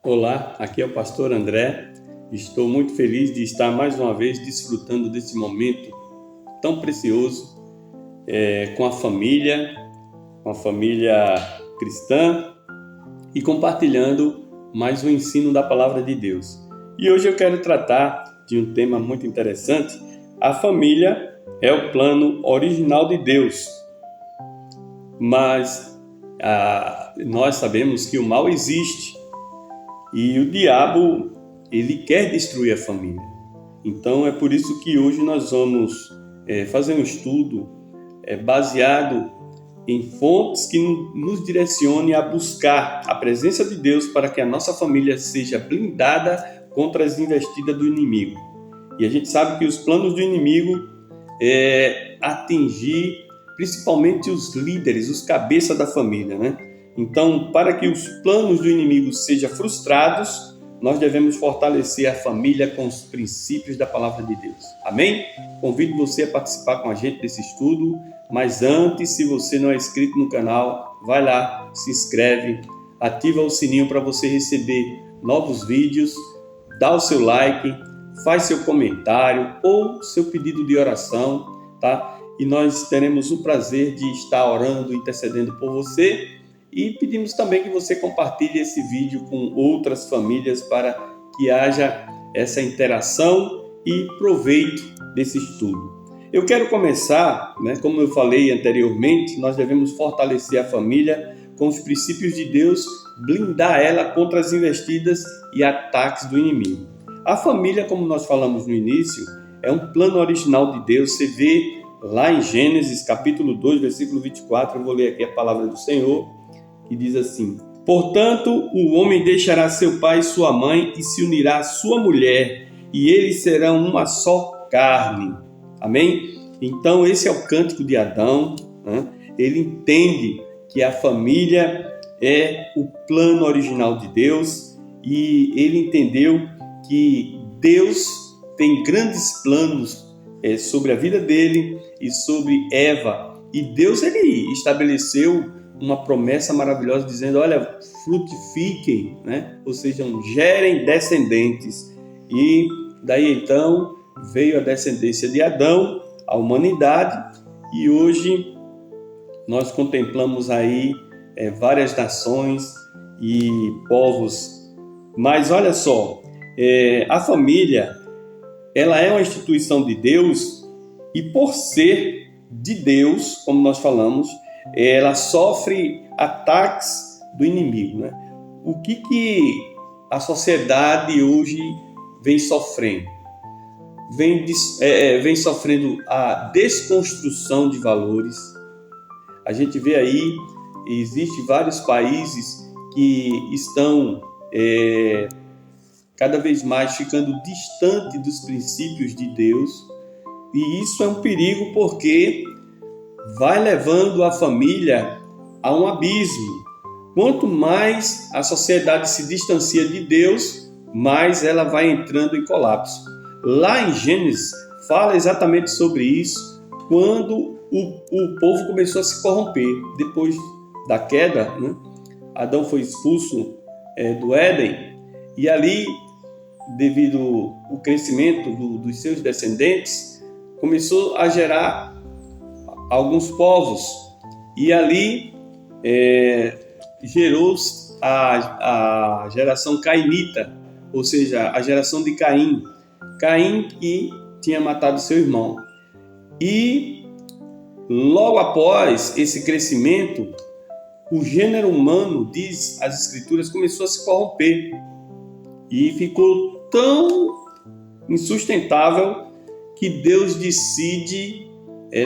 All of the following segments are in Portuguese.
Olá, aqui é o pastor André. Estou muito feliz de estar mais uma vez desfrutando desse momento tão precioso com a família cristã e compartilhando mais um ensino da palavra de Deus. E hoje eu quero tratar de um tema muito interessante. A família é o plano original de Deus, mas nós sabemos que o mal existe. E o diabo, ele quer destruir a família. Então é por isso que hoje nós vamos fazer um estudo baseado em fontes que nos direcione a buscar a presença de Deus para que a nossa família seja blindada contra as investidas do inimigo. E a gente sabe que os planos do inimigo é atingir principalmente os líderes, os cabeças da família, né? Então, para que os planos do inimigo sejam frustrados, nós devemos fortalecer a família com os princípios da palavra de Deus. Amém? Convido você a participar com a gente desse estudo, mas antes, se você não é inscrito no canal, vai lá, se inscreve, ativa o sininho para você receber novos vídeos, dá o seu like, faz seu comentário ou seu pedido de oração, tá? E nós teremos o prazer de estar orando, intercedendo por você. E pedimos também que você compartilhe esse vídeo com outras famílias para que haja essa interação e proveito desse estudo. Eu quero começar, como eu falei anteriormente, nós devemos fortalecer a família com os princípios de Deus, blindar ela contra as investidas e ataques do inimigo. A família, como nós falamos no início, é um plano original de Deus. Você vê lá em Gênesis capítulo 2, versículo 24, eu vou ler aqui a palavra do Senhor, que diz assim: portanto, o homem deixará seu pai e sua mãe e se unirá à sua mulher, e eles serão uma só carne. Amém? Então, esse é o cântico de Adão, né? Ele entende que a família é o plano original de Deus e ele entendeu que Deus tem grandes planos sobre a vida dele e sobre Eva. E Deus, ele estabeleceu uma promessa maravilhosa dizendo, olha, frutifiquem, né? Ou seja, gerem descendentes. E daí então veio a descendência de Adão, a humanidade, e hoje nós contemplamos aí várias nações e povos. Mas olha só, a família, ela é uma instituição de Deus e por ser de Deus, como nós falamos, ela sofre ataques do inimigo, né? O que a sociedade hoje vem sofrendo? Vem sofrendo a desconstrução de valores. A gente vê aí, existem vários países que estão cada vez mais ficando distante dos princípios de Deus. E isso é um perigo porque vai levando a família a um abismo. Quanto mais a sociedade se distancia de Deus, mais ela vai entrando em colapso. Lá em Gênesis, fala exatamente sobre isso, quando o povo começou a se corromper. Depois da queda, né? Adão foi expulso do Éden, e ali, devido ao crescimento dos seus descendentes, começou a gerar alguns povos, e ali gerou-se a geração cainita, ou seja, a geração de Caim. Caim que tinha matado seu irmão. E logo após esse crescimento, o gênero humano, diz as escrituras, começou a se corromper e ficou tão insustentável que Deus decide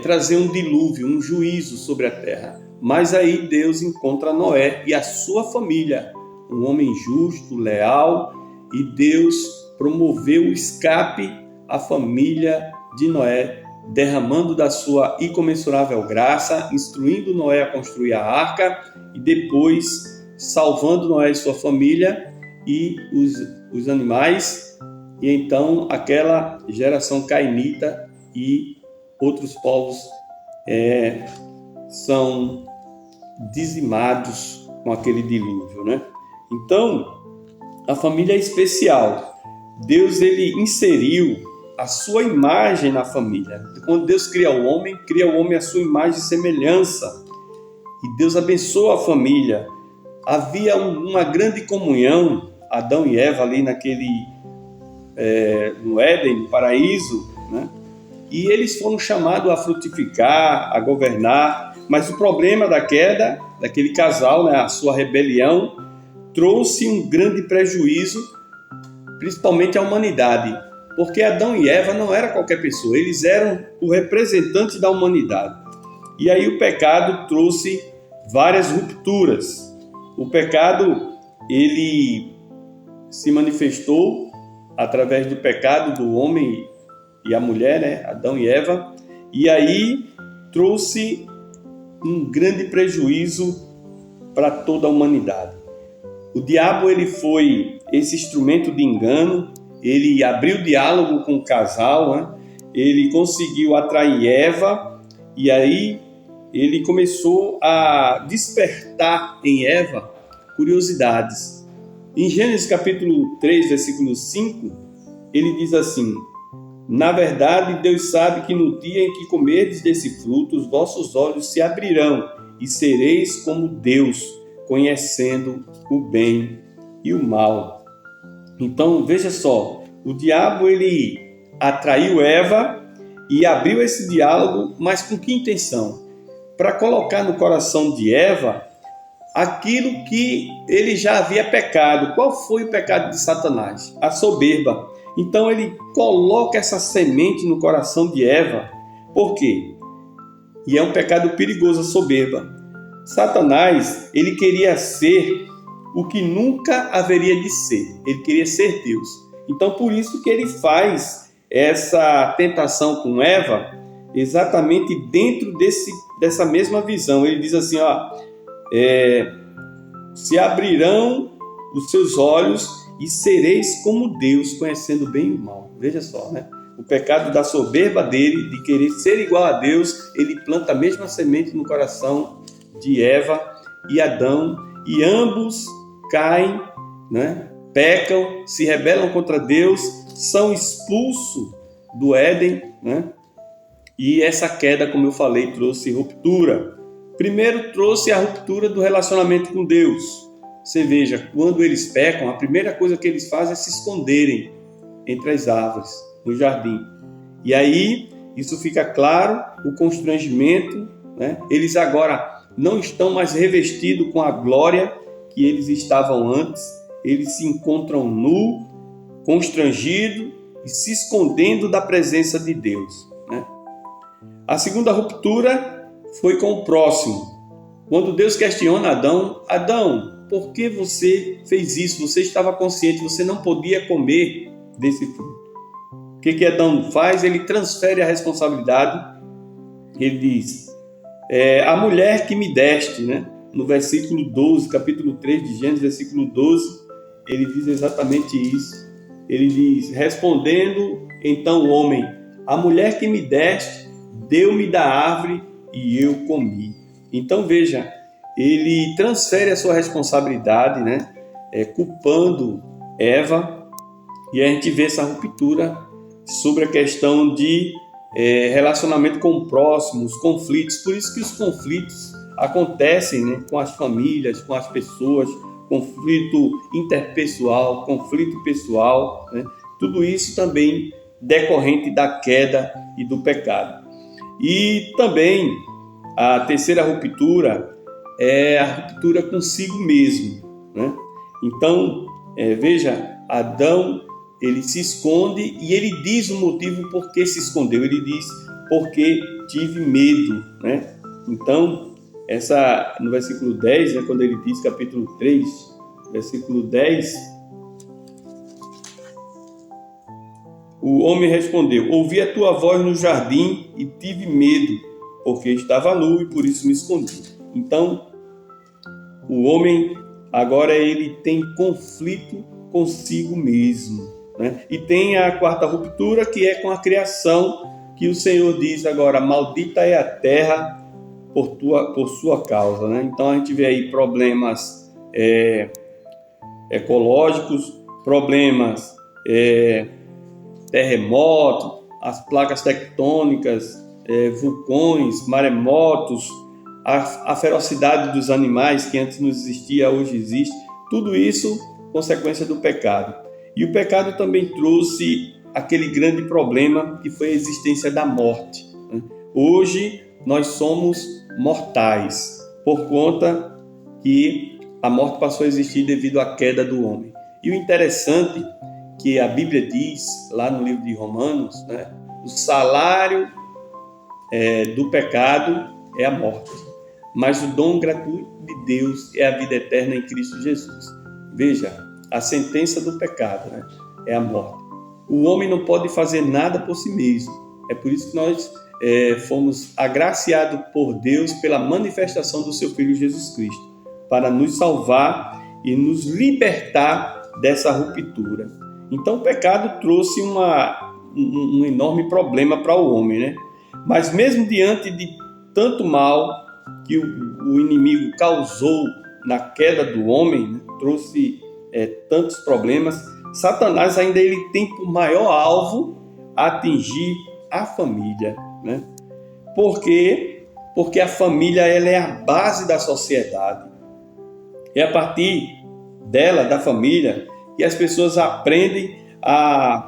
trazer um dilúvio, um juízo sobre a terra. Mas aí Deus encontra Noé e a sua família, um homem justo, leal, e Deus promoveu o escape à família de Noé, derramando da sua incomensurável graça, instruindo Noé a construir a arca e depois salvando Noé e sua família e os animais. E então aquela geração cainita e outros povos são dizimados com aquele dilúvio, né? Então, A família é especial. Deus ele inseriu a sua imagem na família. Quando Deus cria o homem à sua imagem e semelhança. E Deus abençoa a família. Havia uma grande comunhão, Adão e Eva ali no Éden, no paraíso, né? E eles foram chamados a frutificar, a governar, mas o problema da queda daquele casal, né, a sua rebelião, trouxe um grande prejuízo, principalmente à humanidade, porque Adão e Eva não eram qualquer pessoa, eles eram o representante da humanidade. E aí o pecado trouxe várias rupturas. O pecado, ele se manifestou através do pecado do homem e a mulher, né? Adão e Eva, e aí trouxe um grande prejuízo para toda a humanidade. O diabo ele foi esse instrumento de engano, ele abriu diálogo com o casal, né? Ele conseguiu atrair Eva, e aí ele começou a despertar em Eva curiosidades. Em Gênesis capítulo 3, versículo 5, ele diz assim: na verdade, Deus sabe que no dia em que comerdes desse fruto, os vossos olhos se abrirão e sereis como Deus, conhecendo o bem e o mal. Então, veja só, o diabo ele atraiu Eva e abriu esse diálogo, mas com que intenção? Para colocar no coração de Eva aquilo que ele já havia pecado. Qual foi o pecado de Satanás? A soberba. Então ele coloca essa semente no coração de Eva. Por quê? E é um pecado perigoso, a soberba. Satanás, ele queria ser o que nunca haveria de ser. Ele queria ser Deus. Então por isso que ele faz essa tentação com Eva, exatamente dentro dessa mesma visão. Ele diz assim, se abrirão os seus olhos e sereis como Deus, conhecendo o bem e o mal. Veja só, né? O pecado da soberba dele, de querer ser igual a Deus, ele planta a mesma semente no coração de Eva e Adão, e ambos caem, né? Pecam, se rebelam contra Deus, são expulsos do Éden, né? E essa queda, como eu falei, trouxe ruptura. Primeiro trouxe a ruptura do relacionamento com Deus. Você veja, quando eles pecam, a primeira coisa que eles fazem é se esconderem entre as árvores, no jardim. E aí, isso fica claro, o constrangimento, né? Eles agora não estão mais revestidos com a glória que eles estavam antes. Eles se encontram nu, constrangidos e se escondendo da presença de Deus, né? A segunda ruptura foi com o próximo. Quando Deus questiona Adão, Adão, por que você fez isso? Você estava consciente, você não podia comer desse fruto. O que Adão faz? Ele transfere a responsabilidade. Ele diz, a mulher que me deste, né? No versículo 12, capítulo 3 de Gênesis, versículo 12, ele diz exatamente isso. Ele diz, respondendo então o homem, a mulher que me deste, deu-me da árvore e eu comi. Então veja, ele transfere a sua responsabilidade, né? Culpando Eva, e a gente vê essa ruptura sobre a questão de relacionamento com o próximo, os conflitos. Por isso que os conflitos acontecem, né? Com as famílias, com as pessoas, conflito interpessoal, conflito pessoal, né? Tudo isso também decorrente da queda e do pecado. E também a terceira ruptura é a ruptura consigo mesmo, né? Então, veja, Adão, ele se esconde e ele diz o motivo por que se escondeu. Ele diz, porque tive medo, né? Então, no versículo 10, né, quando ele diz, capítulo 3, versículo 10, o homem respondeu, ouvi a tua voz no jardim e tive medo, porque estava nu e por isso me escondi. Então, o homem agora ele tem conflito consigo mesmo, né? E tem a quarta ruptura, que é com a criação, que o Senhor diz agora, maldita é a terra por sua causa, né? Então a gente vê aí problemas ecológicos, problemas terremotos, as placas tectônicas, vulcões, maremotos, a ferocidade dos animais que antes não existia, hoje existe. Tudo isso consequência do pecado. E o pecado também trouxe aquele grande problema que foi a existência da morte. Hoje nós somos mortais por conta que a morte passou a existir devido à queda do homem. E o interessante que a Bíblia diz lá no livro de Romanos, o salário do pecado é a morte, mas o dom gratuito de Deus é a vida eterna em Cristo Jesus. Veja, a sentença do pecado é a morte. O homem não pode fazer nada por si mesmo. É por isso que nós fomos agraciados por Deus pela manifestação do seu Filho Jesus Cristo, para nos salvar e nos libertar dessa ruptura. Então o pecado trouxe um enorme problema para o homem, Mas mesmo diante de tanto mal que o inimigo causou na queda do homem, trouxe tantos problemas, Satanás ainda ele tem por maior alvo atingir a família. Por quê? Porque a família ela é a base da sociedade. É a partir dela, da família, que as pessoas aprendem as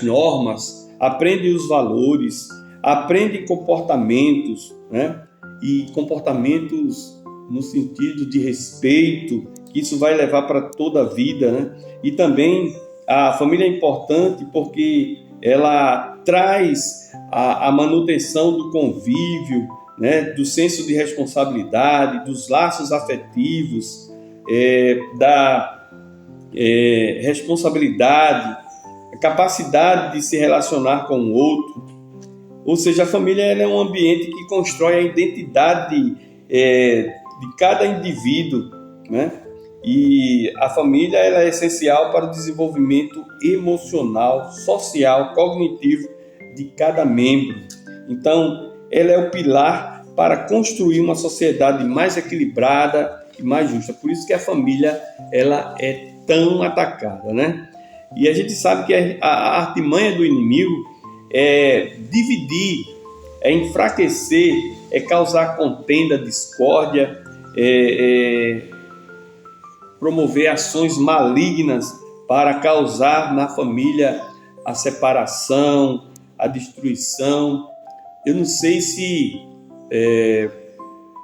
normas, aprendem os valores, aprendem comportamentos, E comportamentos no sentido de respeito, que isso vai levar para toda a vida, E também a família é importante porque ela traz a manutenção do convívio, do senso de responsabilidade, dos laços afetivos, da responsabilidade, a capacidade de se relacionar com o outro. Ou seja, a família ela é um ambiente que constrói a identidade de cada indivíduo, E a família ela é essencial para o desenvolvimento emocional, social, cognitivo de cada membro. Então, ela é o pilar para construir uma sociedade mais equilibrada e mais justa. Por isso que a família ela é tão atacada, E a gente sabe que a artimanha do inimigo é dividir, é enfraquecer, é causar contenda, discórdia, promover ações malignas para causar na família a separação, a destruição. Eu não sei se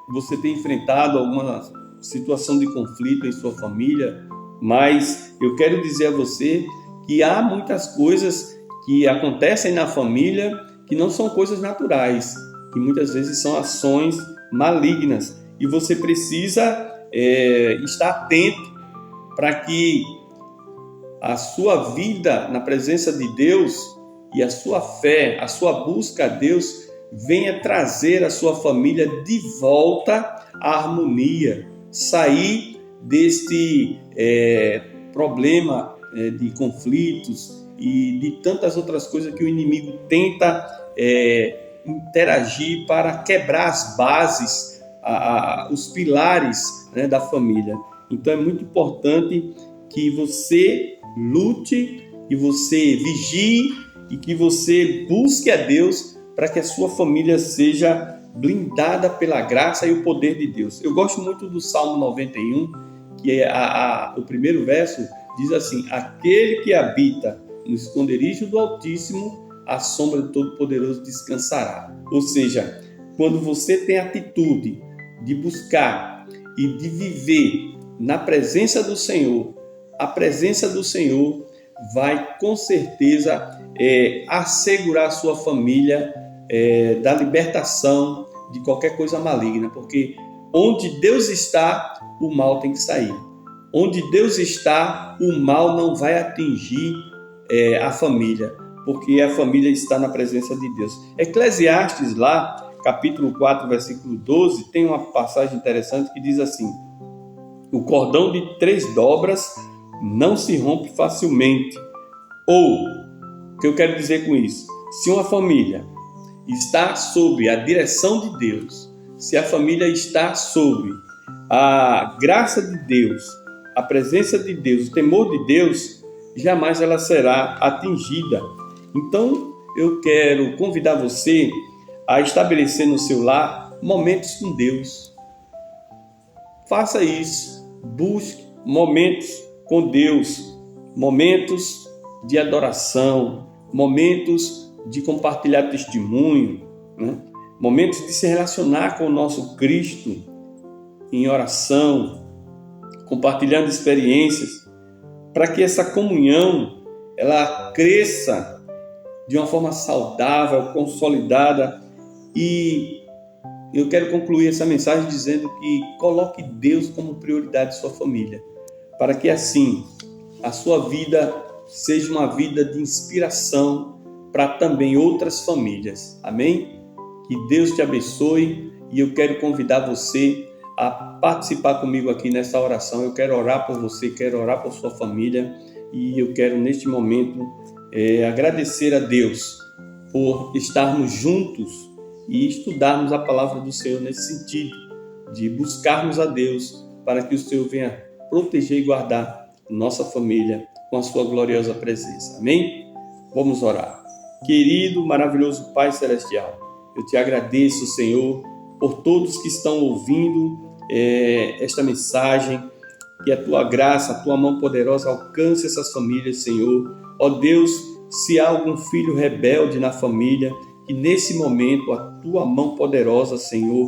você tem enfrentado alguma situação de conflito em sua família, mas eu quero dizer a você que há muitas coisas que acontecem na família que não são coisas naturais, que muitas vezes são ações malignas, e você precisa estar atento para que a sua vida na presença de Deus e a sua fé, a sua busca a Deus venha trazer a sua família de volta à harmonia, sair deste problema de conflitos e de tantas outras coisas que o inimigo tenta interagir para quebrar as bases, os pilares da família. Então é muito importante que você lute, que você vigie e que você busque a Deus para que a sua família seja blindada pela graça e o poder de Deus. Eu gosto muito do Salmo 91, que o primeiro verso diz assim: aquele que habita no esconderijo do Altíssimo, à sombra do Todo-Poderoso descansará. Ou seja, quando você tem a atitude de buscar e de viver na presença do Senhor, a presença do Senhor vai com certeza assegurar a sua família da libertação de qualquer coisa maligna, porque onde Deus está, o mal tem que sair. Onde Deus está, o mal não vai atingir a família, porque a família está na presença de Deus. Eclesiastes, lá, capítulo 4, versículo 12, tem uma passagem interessante que diz assim: o cordão de 3 dobras não se rompe facilmente. Ou, o que eu quero dizer com isso? Se uma família está sob a direção de Deus, se a família está sob a graça de Deus, a presença de Deus, o temor de Deus, jamais ela será atingida. Então, eu quero convidar você a estabelecer no seu lar momentos com Deus. Faça isso. Busque momentos com Deus, momentos de adoração, momentos de compartilhar testemunho, né? Momentos de se relacionar com o nosso Cristo em oração, compartilhando experiências, para que essa comunhão ela cresça de uma forma saudável, consolidada. E eu quero concluir essa mensagem dizendo que coloque Deus como prioridade de sua família, para que assim a sua vida seja uma vida de inspiração para também outras famílias. Amém? Que Deus te abençoe e eu quero convidar você a participar comigo aqui nessa oração. Eu quero orar por você, quero orar por sua família e eu quero neste momento agradecer a Deus por estarmos juntos e estudarmos a palavra do Senhor nesse sentido, de buscarmos a Deus para que o Senhor venha proteger e guardar nossa família com a sua gloriosa presença. Amém? Vamos orar. Querido, maravilhoso Pai Celestial, eu te agradeço, Senhor, por todos que estão ouvindo esta mensagem, que a tua graça, a tua mão poderosa alcance essas famílias, Senhor. Ó Deus, se há algum filho rebelde na família, que nesse momento a tua mão poderosa, Senhor,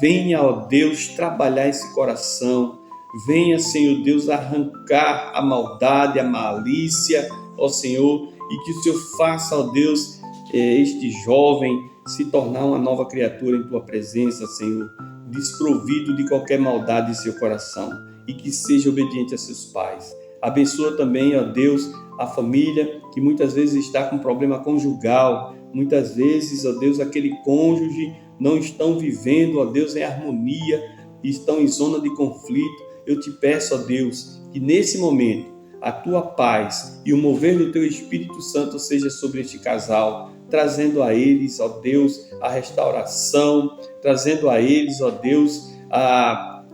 venha, ó Deus, trabalhar esse coração. Venha, Senhor Deus, arrancar a maldade, a malícia, ó Senhor, e que o Senhor faça, ó Deus, este jovem se tornar uma nova criatura em tua presença, Senhor, desprovido de qualquer maldade em seu coração e que seja obediente a seus pais. Abençoa também, ó Deus, a família que muitas vezes está com problema conjugal, muitas vezes, ó Deus, aquele cônjuge não estão vivendo, ó Deus, em harmonia, estão em zona de conflito. Eu te peço, ó Deus, que nesse momento a tua paz e o mover do teu Espírito Santo seja sobre este casal, trazendo a eles, ó Deus, a restauração, trazendo a eles, ó Deus, a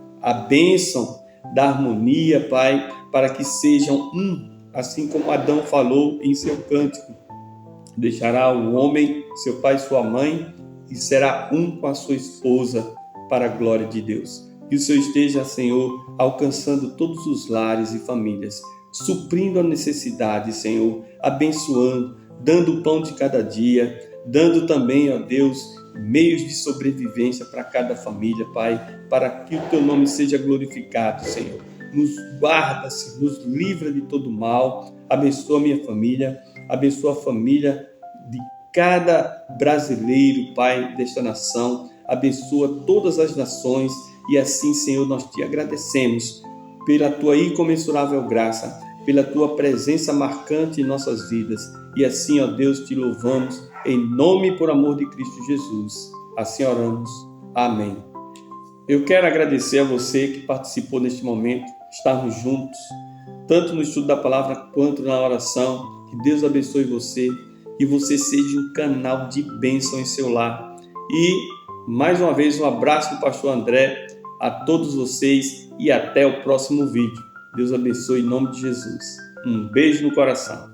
bênção da harmonia, Pai, para que sejam um, assim como Adão falou em seu cântico. Deixará o homem, seu pai e sua mãe, e será um com a sua esposa, para a glória de Deus. Que o Senhor esteja, Senhor, alcançando todos os lares e famílias, suprindo a necessidade, Senhor, abençoando, dando o pão de cada dia, dando também, ó Deus, meios de sobrevivência para cada família, Pai, para que o teu nome seja glorificado, Senhor. Nos guarda, nos livra de todo mal, abençoa a minha família, abençoa a família de cada brasileiro, Pai, desta nação, abençoa todas as nações e assim, Senhor, nós te agradecemos pela tua incomensurável graça, pela tua presença marcante em nossas vidas e assim, ó Deus, te louvamos em nome e por amor de Cristo Jesus. Assim oramos. Amém. Eu quero agradecer a você que participou neste momento, estarmos juntos, tanto no estudo da palavra quanto na oração. Que Deus abençoe você, que você seja um canal de bênção em seu lar. E, mais uma vez, um abraço do pastor André a todos vocês e até o próximo vídeo. Deus abençoe em nome de Jesus. Um beijo no coração.